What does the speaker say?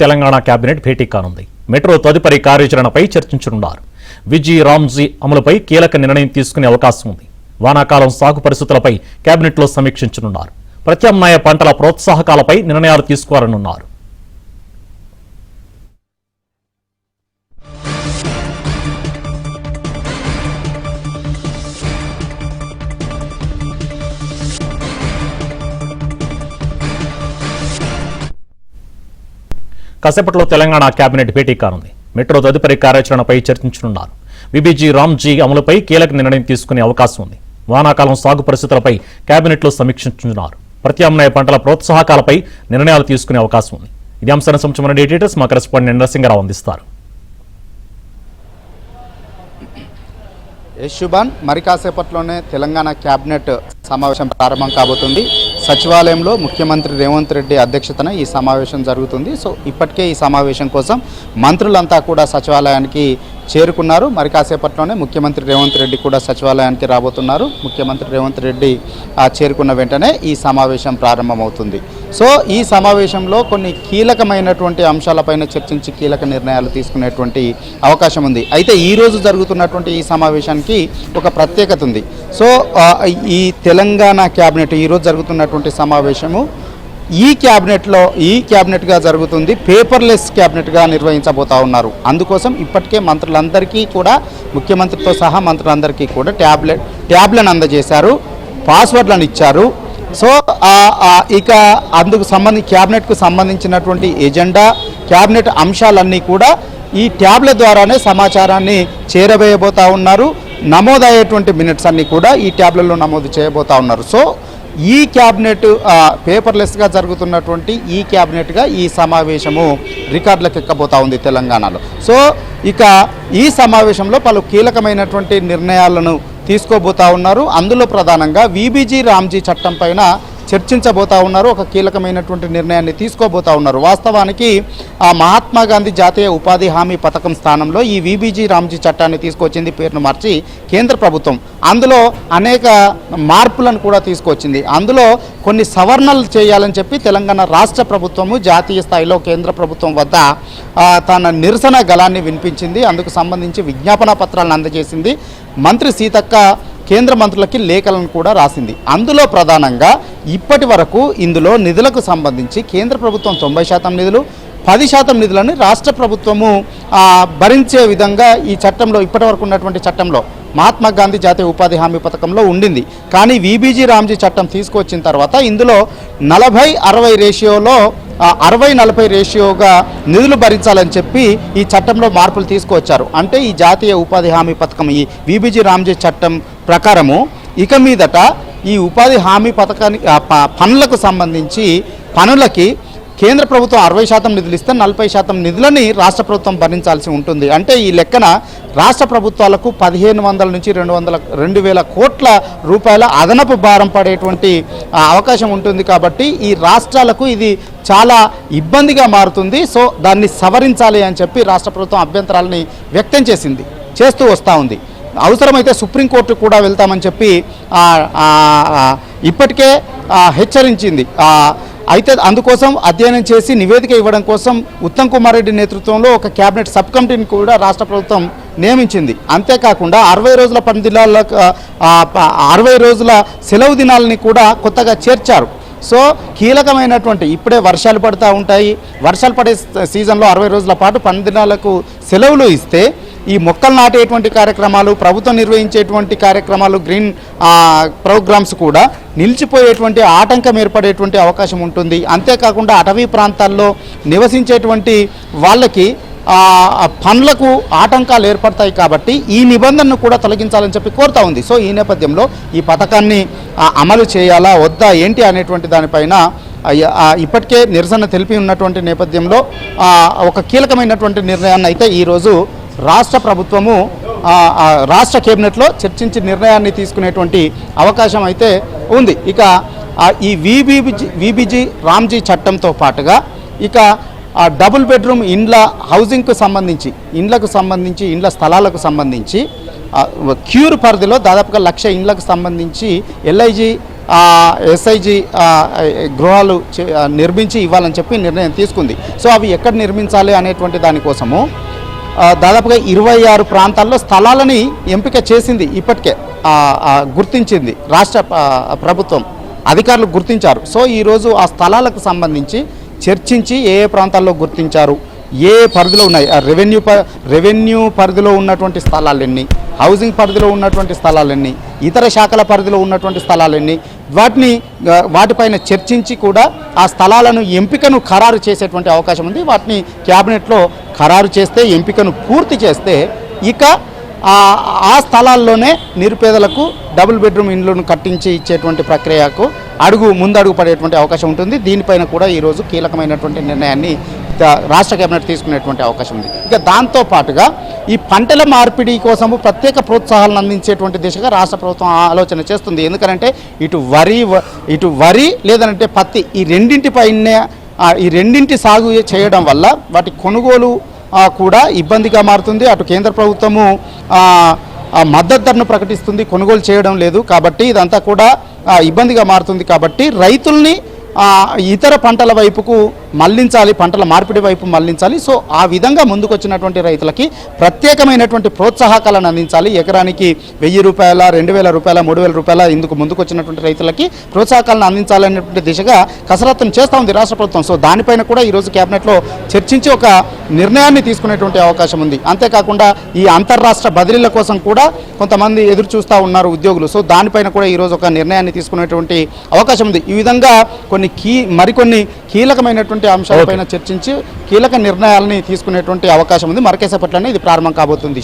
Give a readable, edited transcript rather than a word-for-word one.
Telangana cabinet భేటీ కానుంది. Metro తదుపరి కార్యాచరణపై చర్చించనున్నారు. విజీ రామ్జీ అమలుపై కీలక నిర్ణయం తీసుకునే అవకాశం ఉంది. వానాకాలం సాగు పరిస్థితులపై కేబినెట్లో సమీక్షించనున్నారు. ప్రత్యామ్నాయ పంటల ప్రోత్సాహకాలపై నిర్ణయాలు తీసుకోవాలనున్నారు. కాసేపట్లో తెలంగాణ కేబినెట్ భేటీ కానుంది. మెట్రో తదుపరి కార్యాచరణపై చర్చించనున్నారు. విబీజీ రామ్జీ అమలుపై కీలక నిర్ణయం తీసుకునే అవకాశం ఉంది. వానాకాలం సాగు పరిస్థితులపై కేబినెట్లో సమీక్షించనున్నారు. ప్రత్యామ్నాయ పంటల ప్రోత్సాహకాలపై నిర్ణయాలు తీసుకునే అవకాశం ఉంది. ఇది అంశాన్ని సంబంధించిన డీటెయిల్స్ మా కరెస్పాండెంట్ నరసింగరావు అందిస్తారు. యశుబాన్ మరి కాసేపట్లోనే తెలంగాణ కేబినెట్ సమావేశం ప్రారంభం కాబోతుంది. సచివాలయంలో ముఖ్యమంత్రి రేవంత్ రెడ్డి అధ్యక్షతన ఈ సమావేశం జరుగుతుంది. సో ఇప్పటికే ఈ సమావేశం కోసం మంత్రులంతా కూడా సచివాలయానికి చేరుకున్నారు. మరి కాసేపట్లోనే ముఖ్యమంత్రి రేవంత్ రెడ్డి కూడా సచివాలయానికి రాబోతున్నారు. ముఖ్యమంత్రి రేవంత్ రెడ్డి చేరుకున్న వెంటనే ఈ సమావేశం ప్రారంభమవుతుంది. సో ఈ సమావేశంలో కొన్ని కీలకమైనటువంటి అంశాలపైన చర్చించి కీలక నిర్ణయాలు తీసుకునేటువంటి అవకాశం ఉంది. అయితే ఈరోజు జరుగుతున్నటువంటి ఈ సమావేశానికి ఒక ప్రత్యేకత ఉంది. సో ఈ తెలంగాణ కేబినెట్ ఈరోజు జరుగుతున్నటువంటి సమావేశము ఈ క్యాబినెట్గా జరుగుతుంది. పేపర్లెస్ క్యాబినెట్గా నిర్వహించబోతా ఉన్నారు. అందుకోసం ఇప్పటికే మంత్రులందరికీ కూడా ముఖ్యమంత్రితో సహా మంత్రులందరికీ కూడా ట్యాబ్లను అందజేశారు, పాస్వర్డ్లను ఇచ్చారు. సో ఇక అందుకు క్యాబినెట్కు సంబంధించినటువంటి ఎజెండా, క్యాబినెట్ అంశాలన్నీ కూడా ఈ ట్యాబ్ల ద్వారానే సమాచారాన్ని చేరవేయబోతా ఉన్నారు. నమోదయ్యేటువంటి మినిట్స్ అన్నీ కూడా ఈ ట్యాబ్లలో నమోదు చేయబోతా ఉన్నారు. సో ఈ క్యాబినెట్ పేపర్లెస్గా జరుగుతున్నటువంటి ఈ క్యాబినెట్గా ఈ సమావేశము రికార్డులకు ఎక్కబోతా ఉంది తెలంగాణలో. సో ఇక ఈ సమావేశంలో పలు కీలకమైనటువంటి నిర్ణయాలను తీసుకోబోతా ఉన్నారు. అందులో ప్రధానంగా విబీజీ రామ్జీ చట్టం పైన చర్చించబోతా ఉన్నారు. ఒక కీలకమైనటువంటి నిర్ణయాన్ని తీసుకోబోతా ఉన్నారు. వాస్తవానికి మహాత్మా గాంధీ జాతీయ ఉపాధి హామీ పథకం స్థానంలో ఈ విబీజీ రామ్జీ చట్టాన్ని తీసుకొచ్చింది, పేరును మార్చి కేంద్ర ప్రభుత్వం. అందులో అనేక మార్పులను కూడా తీసుకొచ్చింది. అందులో కొన్ని సవరణలు చేయాలని చెప్పి తెలంగాణ రాష్ట్ర ప్రభుత్వము జాతీయ స్థాయిలో కేంద్ర ప్రభుత్వం వద్ద తన నిరసన గళాన్ని వినిపించింది. అందుకు సంబంధించి విజ్ఞాపన పత్రాలను అందజేసింది. మంత్రి సీతక్క కేంద్ర మంత్రులకి లేఖలను కూడా రాసింది. అందులో ప్రధానంగా ఇప్పటి వరకు ఇందులో నిధులకు సంబంధించి కేంద్ర ప్రభుత్వం 90% నిధులు, 10% నిధులను రాష్ట్ర ప్రభుత్వము భరించే విధంగా ఈ చట్టంలో ఇప్పటి వరకు ఉన్నటువంటి చట్టంలో మహాత్మా గాంధీ జాతీయ ఉపాధి హామీ పథకంలో ఉండింది. కానీ విబీజీ రామ్జీ చట్టం తీసుకొచ్చిన తర్వాత ఇందులో 40-60 రేషియోలో 60-40 రేషియోగా నిధులు భరించాలని చెప్పి ఈ చట్టంలో మార్పులు తీసుకొచ్చారు. అంటే ఈ జాతీయ ఉపాధి హామీ పథకం ఈ విబీజీ రామ్జీ చట్టం ప్రకారము ఇక మీదట ఈ ఉపాధి హామీ పథకానికి పనులకు సంబంధించి పనులకి కేంద్ర ప్రభుత్వం 60% నిధులు ఇస్తే 40% నిధులని రాష్ట్ర ప్రభుత్వం భరించాల్సి ఉంటుంది. అంటే ఈ లెక్కన రాష్ట్ర ప్రభుత్వాలకు 1500 నుంచి 2000 కోట్ల రూపాయల అదనపు భారం పడేటువంటి అవకాశం ఉంటుంది. కాబట్టి ఈ రాష్ట్రాలకు ఇది చాలా ఇబ్బందిగా మారుతుంది. సో దాన్ని సవరించాలి అని చెప్పి రాష్ట్ర ప్రభుత్వం అభ్యంతరాలని వ్యక్తం చేస్తూ వస్తూ ఉంది. అవసరమైతే సుప్రీంకోర్టు కూడా వెళ్తామని చెప్పి ఇప్పటికే హెచ్చరించింది. అయితే అందుకోసం అధ్యయనం చేసి నివేదిక ఇవ్వడం కోసం ఉత్తమ్ కుమార్ రెడ్డి నేతృత్వంలో ఒక కేబినెట్ సబ్ కమిటీని కూడా రాష్ట్ర ప్రభుత్వం నియమించింది. అంతేకాకుండా 60 రోజుల పనిదినాలకు 60 రోజుల సెలవు దినాలని కూడా కొత్తగా చేర్చారు. సో కీలకమైనటువంటి ఇప్పుడే వర్షాలు పడుతూ ఉంటాయి. వర్షాలు పడే సీజన్లో 60 రోజుల పాటు పనిదినాలకు సెలవులు ఇస్తే ఈ మొక్కలు నాటేటువంటి కార్యక్రమాలు, ప్రభుత్వం నిర్వహించేటువంటి కార్యక్రమాలు, గ్రీన్ ప్రోగ్రామ్స్ కూడా నిలిచిపోయేటువంటి ఆటంకం ఏర్పడేటువంటి అవకాశం ఉంటుంది. అంతేకాకుండా అటవీ ప్రాంతాల్లో నివసించేటువంటి వాళ్ళకి పనులకు ఆటంకాలు ఏర్పడతాయి. కాబట్టి ఈ నిబంధనను కూడా తొలగించాలని చెప్పి కోరుతా ఉంది. సో ఈ నేపథ్యంలో ఈ పథకాన్ని అమలు చేయాలా వద్దా ఏంటి అనేటువంటి దానిపైన ఇప్పటికే నిరసన తెలిపి ఉన్నటువంటి నేపథ్యంలో ఒక కీలకమైనటువంటి నిర్ణయాన్ని అయితే ఈరోజు రాష్ట్ర ప్రభుత్వము రాష్ట్ర కేబినెట్లో చర్చించి నిర్ణయాన్ని తీసుకునేటువంటి అవకాశం అయితే ఉంది. ఇక ఈ విబీజీ రామ్జీ చట్టంతో పాటుగా ఇక డబుల్ బెడ్రూమ్ ఇండ్ల హౌసింగ్కు సంబంధించి ఇండ్ల స్థలాలకు సంబంధించి క్యూర్ పరిధిలో దాదాపుగా 1,00,000 ఇండ్లకు సంబంధించి LIG ఎస్ఐజి గృహాలు నిర్మించి ఇవ్వాలని చెప్పి నిర్ణయం తీసుకుంది. సో అవి ఎక్కడ నిర్మించాలి అనేటువంటి దానికోసము దాదాపుగా 26 ప్రాంతాల్లో స్థలాలని ఎంపిక చేసింది. ఇప్పటికే గుర్తించింది రాష్ట్ర ప్రభుత్వం, అధికారులు గుర్తించారు. సో ఈరోజు ఆ స్థలాలకు సంబంధించి చర్చించి ఏ ప్రాంతాల్లో గుర్తించారు, ఏ పరిధిలో ఉన్నాయి, రెవెన్యూ పరిధిలో ఉన్నటువంటి స్థలాలెన్ని, హౌసింగ్ పరిధిలో ఉన్నటువంటి స్థలాలెన్ని, ఇతర శాఖల పరిధిలో ఉన్నటువంటి స్థలాలెన్ని, వాటిపైన చర్చించి కూడా ఆ స్థలాలను ఎంపికను ఖరారు చేసేటువంటి అవకాశం ఉంది. వాటిని క్యాబినెట్లో ఖరారు చేస్తే, ఎంపికను పూర్తి చేస్తే ఇక ఆ స్థలాల్లోనే నిరుపేదలకు డబుల్ బెడ్రూమ్ ఇండ్లను కట్టించి ఇచ్చేటువంటి ప్రక్రియకు ముందడుగు పడేటువంటి అవకాశం ఉంటుంది. దీనిపైన కూడా ఈరోజు కీలకమైనటువంటి నిర్ణయాన్ని రాష్ట్ర కేబినెట్ తీసుకునేటువంటి అవకాశం ఉంది. ఇక దాంతో పాటుగా ఈ పంటల మార్పిడి కోసము ప్రత్యేక ప్రోత్సాహాలను అందించేటువంటి దిశగా రాష్ట్ర ప్రభుత్వం ఆలోచన చేస్తుంది. ఎందుకంటే ఇటు వరి లేదంటే పత్తి, ఈ రెండింటి సాగు చేయడం వల్ల వాటి కొనుగోలు కూడా ఇబ్బందిగా మారుతుంది. అటు కేంద్ర ప్రభుత్వము మద్దతు ధరను ప్రకటిస్తుంది, కొనుగోలు చేయడం లేదు. కాబట్టి ఇదంతా కూడా ఇబ్బందిగా మారుతుంది. కాబట్టి రైతుల్ని ఇతర పంటల వైపుకు మళ్లించాలి, పంటల మార్పిడి వైపు మళ్లించాలి. సో ఆ విధంగా ముందుకొచ్చినటువంటి రైతులకి ప్రత్యేకమైనటువంటి ప్రోత్సాహకాలను అందించాలి. ఎకరానికి 1000 రూపాయల, 2000 రూపాయల, 3000 రూపాయల ఇందుకు ముందుకొచ్చినటువంటి రైతులకి ప్రోత్సాహకాలను అందించాలనేటువంటి దిశగా కసరత్తును చేస్తూ ఉంది రాష్ట్ర ప్రభుత్వం. సో దానిపైన కూడా ఈరోజు కేబినెట్లో చర్చించి ఒక నిర్ణయాన్ని తీసుకునేటువంటి అవకాశం ఉంది. అంతేకాకుండా ఈ అంతర్రాష్ట్ర బదిలీల కోసం కూడా కొంతమంది ఎదురు చూస్తూ ఉన్నారు ఉద్యోగులు. సో దానిపైన కూడా ఈరోజు ఒక నిర్ణయాన్ని తీసుకునేటువంటి అవకాశం ఉంది. ఈ విధంగా మరికొన్ని కీలకమైనటువంటి అంశాలపైన చర్చించి కీలక నిర్ణయాలని తీసుకునేటువంటి అవకాశం ఉంది. మరికేసేపట్లనే ఇది ప్రారంభం కాబోతుంది.